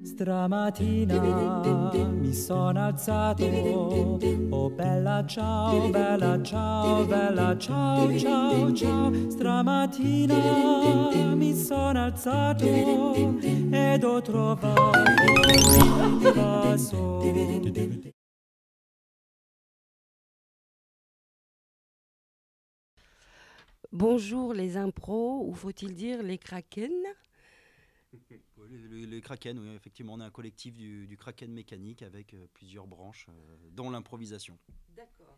Stamattina mi sono alzato, oh bella ciao, bella ciao, bella ciao, ciao, ciao. Stamattina mi sono alzato ed ho trovato un vaso. Bonjour les impros, ou faut-il dire les kraken? Les Kraken, oui, effectivement, on est un collectif du Kraken mécanique avec plusieurs branches, dont l'improvisation. D'accord.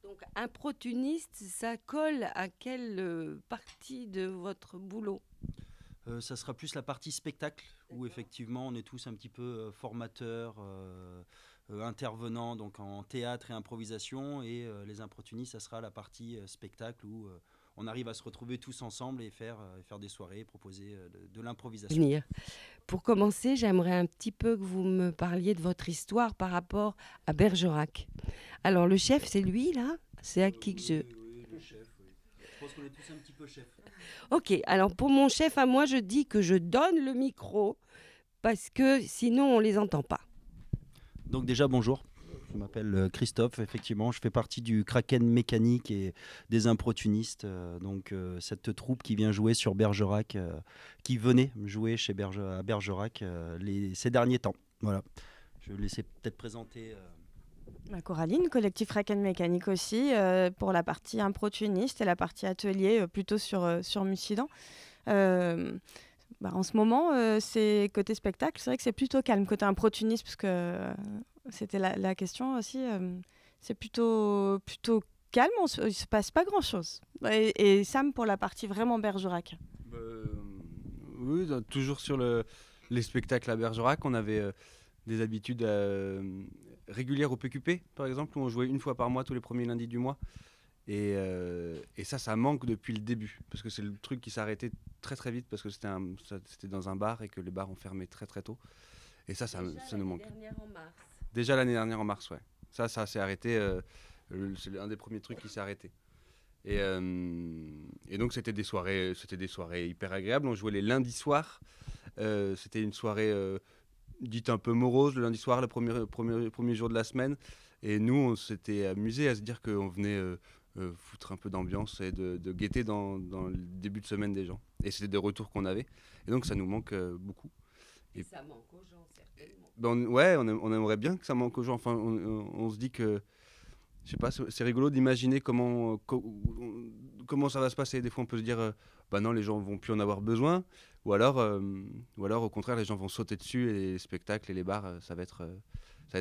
Donc improtuniste, ça colle à quelle partie de votre boulot? Ça sera plus la partie spectacle, où effectivement on est tous un petit peu formateurs, intervenants donc en théâtre et improvisation, et les improtunistes, ça sera la partie spectacle où on arrive à se retrouver tous ensemble et faire des soirées, proposer de l'improvisation. Venir. Pour commencer, j'aimerais un petit peu que vous me parliez de votre histoire par rapport à Bergerac. Alors le chef, c'est lui là? C'est à qui que je... Oui, le chef, oui. Je pense qu'on est tous un petit peu chefs. Ok, alors pour mon chef à moi, je dis que je donne le micro parce que sinon on les entend pas. Donc déjà, bonjour. Je m'appelle Christophe, effectivement, je fais partie du Kraken mécanique et des improtunistes, cette troupe qui vient jouer sur Bergerac, qui venait jouer à Bergerac ces derniers temps. Voilà. Je vais laisser peut-être présenter. Coraline, collectif Kraken Mécanique aussi, pour la partie improtuniste et la partie atelier plutôt sur Mussidan. En ce moment, c'est côté spectacle, c'est vrai que c'est plutôt calme. Côté improtuniste, parce que c'était la question aussi, c'est plutôt calme, il ne se passe pas grand-chose. Et Sam pour la partie vraiment Bergerac. Oui, toujours sur les spectacles à Bergerac, on avait des habitudes régulières au PQP, par exemple, où on jouait une fois par mois, tous les premiers lundis du mois. Et ça manque depuis le début, parce que c'est le truc qui s'est arrêté très très vite, parce que c'était dans un bar et que les bars ont fermé très très tôt. Et ça nous manque. Déjà l'année dernière en mars, ouais. Ça s'est arrêté, c'est un des premiers trucs qui s'est arrêté. Et donc c'était des soirées hyper agréables. On jouait les lundis soirs. C'était une soirée dite un peu morose le lundi soir, le premier jour de la semaine. Et nous, on s'était amusé à se dire qu'on venait foutre un peu d'ambiance et de gaieté dans le début de semaine des gens. Et c'était des retours qu'on avait. Et donc ça nous manque beaucoup. Et ça manque aux gens, certainement. On aimerait bien que ça manque aux gens. Enfin, on se dit que, je sais pas, c'est rigolo d'imaginer comment ça va se passer. Des fois, on peut se dire, non, les gens vont plus en avoir besoin. Ou alors, au contraire, les gens vont sauter dessus et les spectacles et les bars, ça va être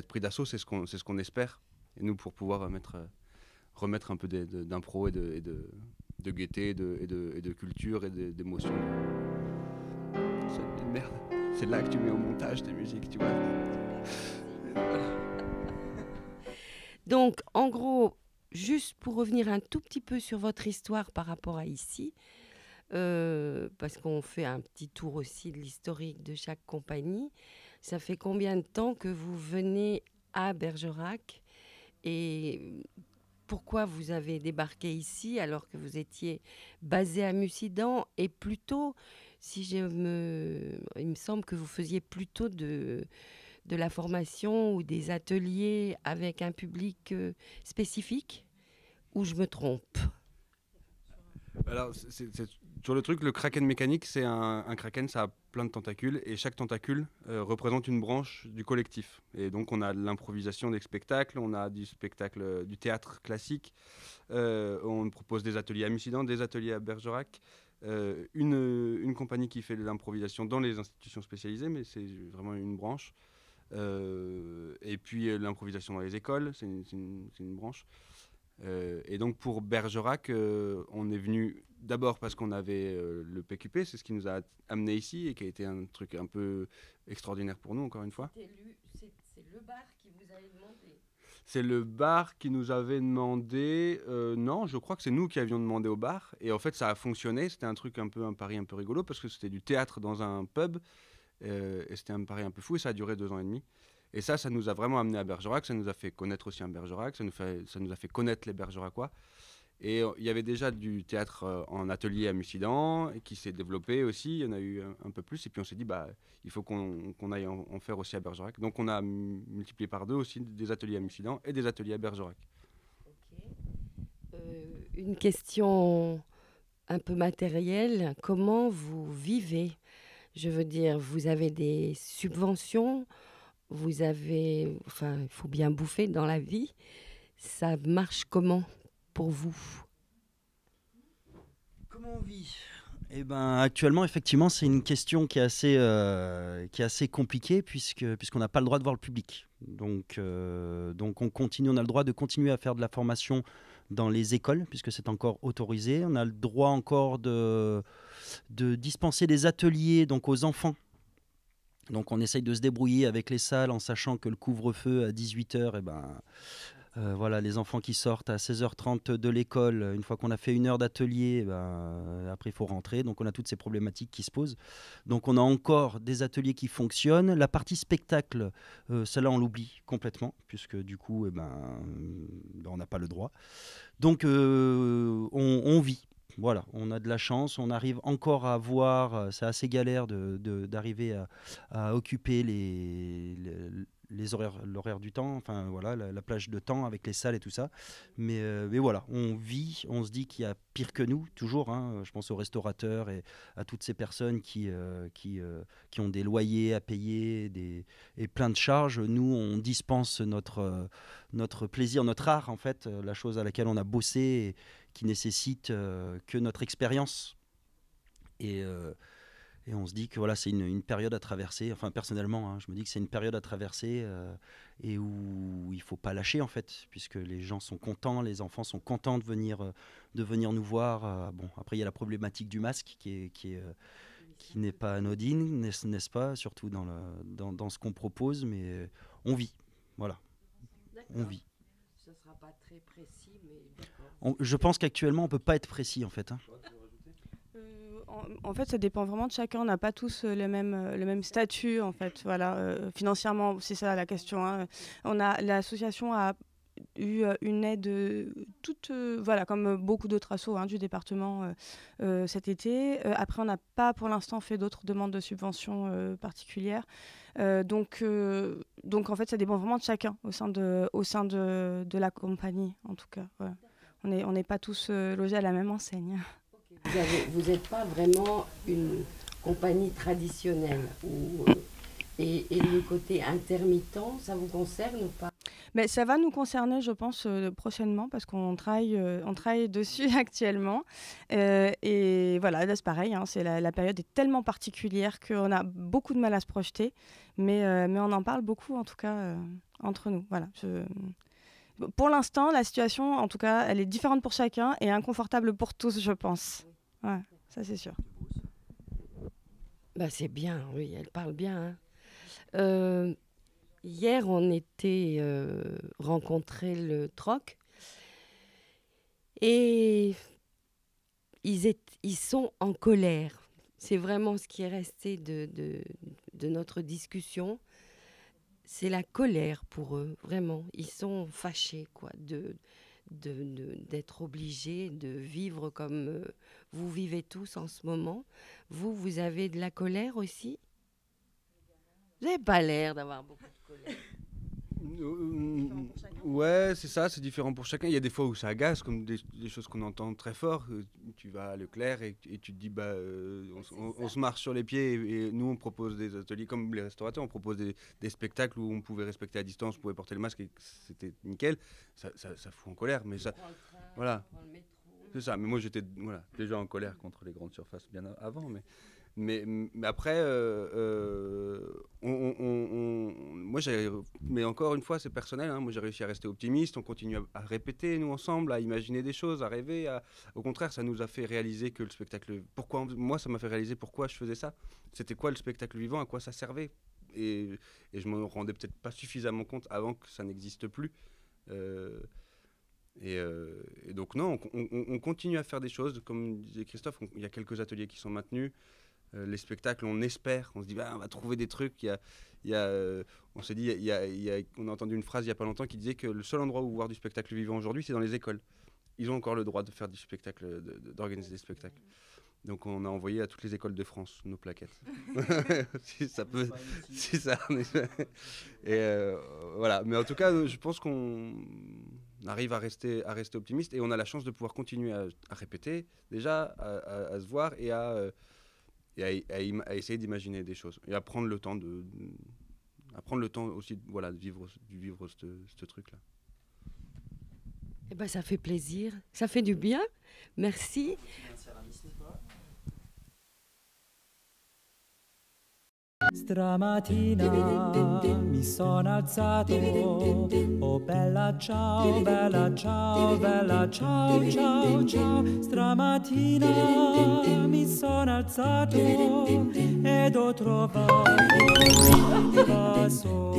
pris d'assaut. C'est ce qu'on espère. Et nous, pour pouvoir remettre un peu d'impro et de gaieté, et de culture et d'émotion. C'est une merde. C'est là que tu mets au montage tes musiques, tu vois. Donc, en gros, juste pour revenir un tout petit peu sur votre histoire par rapport à ici, parce qu'on fait un petit tour aussi de l'historique de chaque compagnie, ça fait combien de temps que vous venez à Bergerac et pourquoi vous avez débarqué ici alors que vous étiez basé à Mussidan et plutôt, il me semble que vous faisiez plutôt de la formation ou des ateliers avec un public spécifique, ou je me trompe? Alors, c'est sur le truc, le kraken mécanique, c'est un kraken, ça a plein de tentacules, et chaque tentacule représente une branche du collectif. Et donc, on a l'improvisation des spectacles, on a du spectacle, du théâtre classique, on propose des ateliers à Mussidan, des ateliers à Bergerac, une compagnie qui fait de l'improvisation dans les institutions spécialisées, mais c'est vraiment une branche. Et puis l'improvisation dans les écoles, c'est une branche. Et donc pour Bergerac, on est venu d'abord parce qu'on avait le PQP, c'est ce qui nous a amené ici et qui a été un truc un peu extraordinaire pour nous, encore une fois. C'est le bar qui vous avait demandé? C'est le bar qui nous avait demandé. Non, je crois que c'est nous qui avions demandé au bar. Et en fait, ça a fonctionné. C'était un pari un peu rigolo parce que c'était du théâtre dans un pub. Et c'était un pari un peu fou et ça a duré 2 ans et demi. Et ça nous a vraiment amené à Bergerac, ça nous a fait connaître aussi un Bergerac, ça nous a fait connaître les Bergeracois. Et il y avait déjà du théâtre en atelier à Mussidan qui s'est développé aussi. Il y en a eu un peu plus. Et puis on s'est dit, il faut qu'on aille en faire aussi à Bergerac. Donc on a multiplié par 2 aussi des ateliers à Mussidan et des ateliers à Bergerac. Une question un peu matérielle. Comment vous vivez? Je veux dire, vous avez des subventions, il faut bien bouffer dans la vie. Ça marche comment pour vous? Comment on vit? Eh ben, actuellement, effectivement, c'est une question qui est assez compliquée puisqu'on n'a pas le droit de voir le public. Donc on continue, on a le droit de continuer à faire de la formation dans les écoles puisque c'est encore autorisé. On a le droit encore de dispenser des ateliers donc aux enfants. Donc on essaye de se débrouiller avec les salles en sachant que le couvre-feu à 18h, voilà, les enfants qui sortent à 16h30 de l'école, une fois qu'on a fait 1 heure d'atelier, après il faut rentrer. Donc on a toutes ces problématiques qui se posent. Donc on a encore des ateliers qui fonctionnent. La partie spectacle, celle-là on l'oublie complètement, puisque du coup, on n'a pas le droit. Donc on vit. Voilà, on a de la chance, on arrive encore à voir, c'est assez galère d'arriver à occuper l'horaire du temps, enfin voilà, la plage de temps avec les salles et tout ça. Mais voilà, on vit, on se dit qu'il y a pire que nous, toujours. Je pense aux restaurateurs et à toutes ces personnes qui ont des loyers à payer et plein de charges. Nous, on dispense notre plaisir, notre art, en fait, la chose à laquelle on a bossé et qui nécessite que notre expérience. Et on se dit que voilà, c'est une période à traverser. Enfin, personnellement, je me dis que c'est une période à traverser et où il ne faut pas lâcher, en fait, puisque les gens sont contents, les enfants sont contents de venir nous voir. Bon, après, il y a la problématique du masque qui n'est pas anodine, n'est-ce pas, surtout dans ce qu'on propose, mais on vit. Voilà, on vit. Ça ne sera pas très précis, mais d'accord. Je pense qu'actuellement, on ne peut pas être précis, en fait. En fait, ça dépend vraiment de chacun. On n'a pas tous le même statut, en fait. Voilà, financièrement, c'est ça la question. L'association a eu une aide voilà, comme beaucoup d'autres assos du département cet été. Après, on n'a pas pour l'instant fait d'autres demandes de subventions particulières. Donc, en fait, ça dépend vraiment de chacun au sein de la compagnie, en tout cas. Voilà. On n'est pas tous logés à la même enseigne. Vous n'êtes pas vraiment une compagnie traditionnelle et le côté intermittent, ça vous concerne ou pas? Mais ça va nous concerner, je pense, prochainement parce qu'on travaille dessus actuellement. Et voilà, là, c'est pareil, c'est la période est tellement particulière qu'on a beaucoup de mal à se projeter. Mais on en parle beaucoup, en tout cas, entre nous. Voilà. Pour l'instant, la situation, en tout cas, elle est différente pour chacun et inconfortable pour tous, je pense. Ouais, ça, c'est sûr. C'est bien, oui, elle parle bien. Hier, on était rencontrer le Troc et ils sont en colère. C'est vraiment ce qui est resté de notre discussion. C'est la colère pour eux, vraiment. Ils sont fâchés, quoi, d'être obligés de vivre comme vous vivez tous en ce moment. Vous avez de la colère aussi? Vous n'avez pas l'air d'avoir beaucoup de colère. Ouais, c'est ça, c'est différent pour chacun. Il y a des fois où ça agace, comme des choses qu'on entend très fort. Tu vas à Leclerc et tu te dis, on se marche sur les pieds et nous, on propose des ateliers comme les restaurateurs, on propose des spectacles où on pouvait respecter la distance, on pouvait porter le masque et c'était nickel. Ça fout en colère, mais ça, voilà. C'est ça, mais moi j'étais déjà en colère contre les grandes surfaces bien avant, mais après, moi, mais encore une fois, c'est personnel. Moi, j'ai réussi à rester optimiste. On continue à répéter, nous ensemble, à imaginer des choses, à rêver. Au contraire, ça nous a fait réaliser que le spectacle. Moi, ça m'a fait réaliser pourquoi je faisais ça. C'était quoi le spectacle vivant, à quoi ça servait. Et je me rendais peut-être pas suffisamment compte avant que ça n'existe plus. Et donc non, on continue à faire des choses. Comme disait Christophe, il y a quelques ateliers qui sont maintenus. Les spectacles, on espère, on se dit on va trouver des trucs. On s'est dit, on a entendu une phrase il y a pas longtemps qui disait que le seul endroit où voir du spectacle vivant aujourd'hui, c'est dans les écoles. ils ont encore le droit de faire du spectacle, d'organiser des spectacles. Donc on a envoyé à toutes les écoles de France nos plaquettes. Si ça peut, si ça. Et voilà. Mais en tout cas, je pense qu'on arrive à rester optimiste et on a la chance de pouvoir continuer à répéter déjà, à se voir et à essayer d'imaginer des choses et à prendre le temps aussi, voilà, de vivre ce truc-là. Eh ben, ça fait plaisir, ça fait du bien. Merci. Stamattina mi sono alzato, oh bella ciao, bella ciao, bella ciao, ciao, ciao. Stamattina mi sono alzato ed ho trovato un vaso